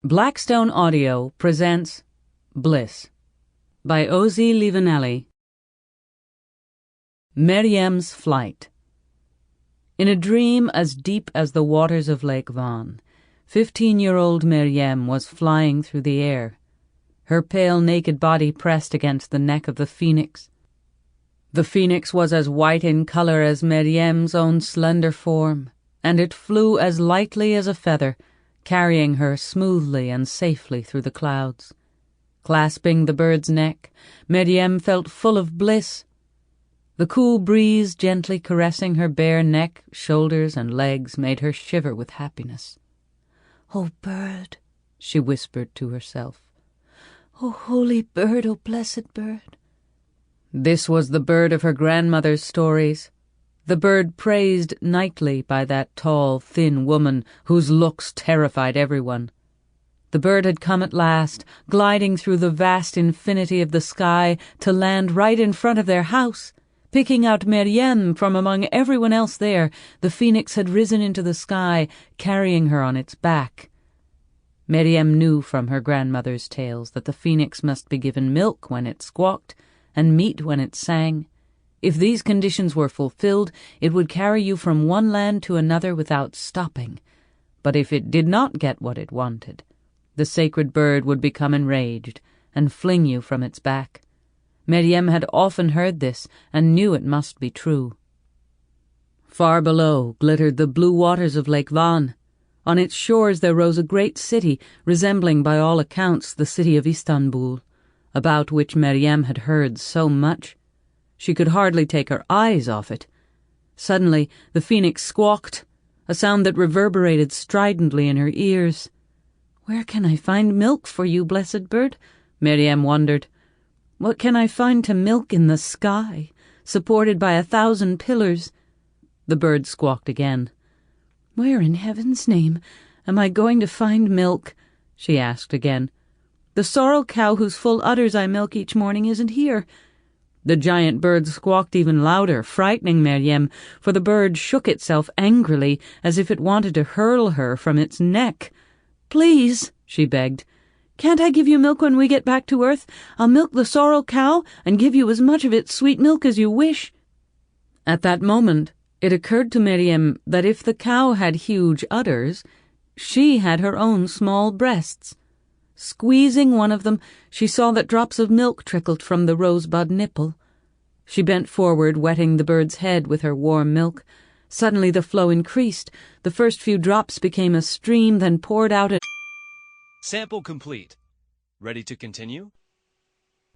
Blackstone Audio presents Bliss by Livaneli. Meryem's Flight. In a dream as deep as the waters of Lake Van, 15-year-old Meryem was flying through the air, her pale naked body pressed against the neck of the phoenix. The phoenix was as white in color as Meryem's own slender form, and it flew as lightly as a feather, carrying her smoothly and safely through the clouds. Clasping the bird's neck, Meryem felt full of bliss. The cool breeze gently caressing her bare neck, shoulders, and legs made her shiver with happiness. "Oh, bird," she whispered to herself. "Oh, holy bird, oh, blessed bird." This was the bird of her grandmother's stories, the bird praised nightly by that tall, thin woman whose looks terrified everyone. The bird had come at last, gliding through the vast infinity of the sky to land right in front of their house. Picking out Meryem from among everyone else there, the phoenix had risen into the sky, carrying her on its back. Meryem knew from her grandmother's tales that the phoenix must be given milk when it squawked, and meat when it sang. If these conditions were fulfilled, it would carry you from one land to another without stopping. But if it did not get what it wanted, the sacred bird would become enraged and fling you from its back. Meryem had often heard this and knew it must be true. Far below glittered the blue waters of Lake Van. On its shores there rose a great city, resembling by all accounts the city of Istanbul, about which Meryem had heard so much. She could hardly take her eyes off it. Suddenly the phoenix squawked, a sound that reverberated stridently in her ears. "Where can I find milk for you, blessed bird?" Meryem wondered. "What can I find to milk in the sky, supported by 1,000 pillars?" The bird squawked again. "Where in heaven's name am I going to find milk?" she asked again. "The sorrel cow whose full udders I milk each morning isn't here." The giant bird squawked even louder, frightening Meryem, for the bird shook itself angrily as if it wanted to hurl her from its neck. "Please," she begged, "can't I give you milk when we get back to Earth? I'll milk the sorrel cow and give you as much of its sweet milk as you wish." At that moment it occurred to Meryem that if the cow had huge udders, she had her own small breasts. Squeezing one of them, she saw that drops of milk trickled from the rosebud nipple. She bent forward, wetting the bird's head with her warm milk. Suddenly the flow increased. The first few drops became a stream, then poured out. Sample complete. Ready to continue?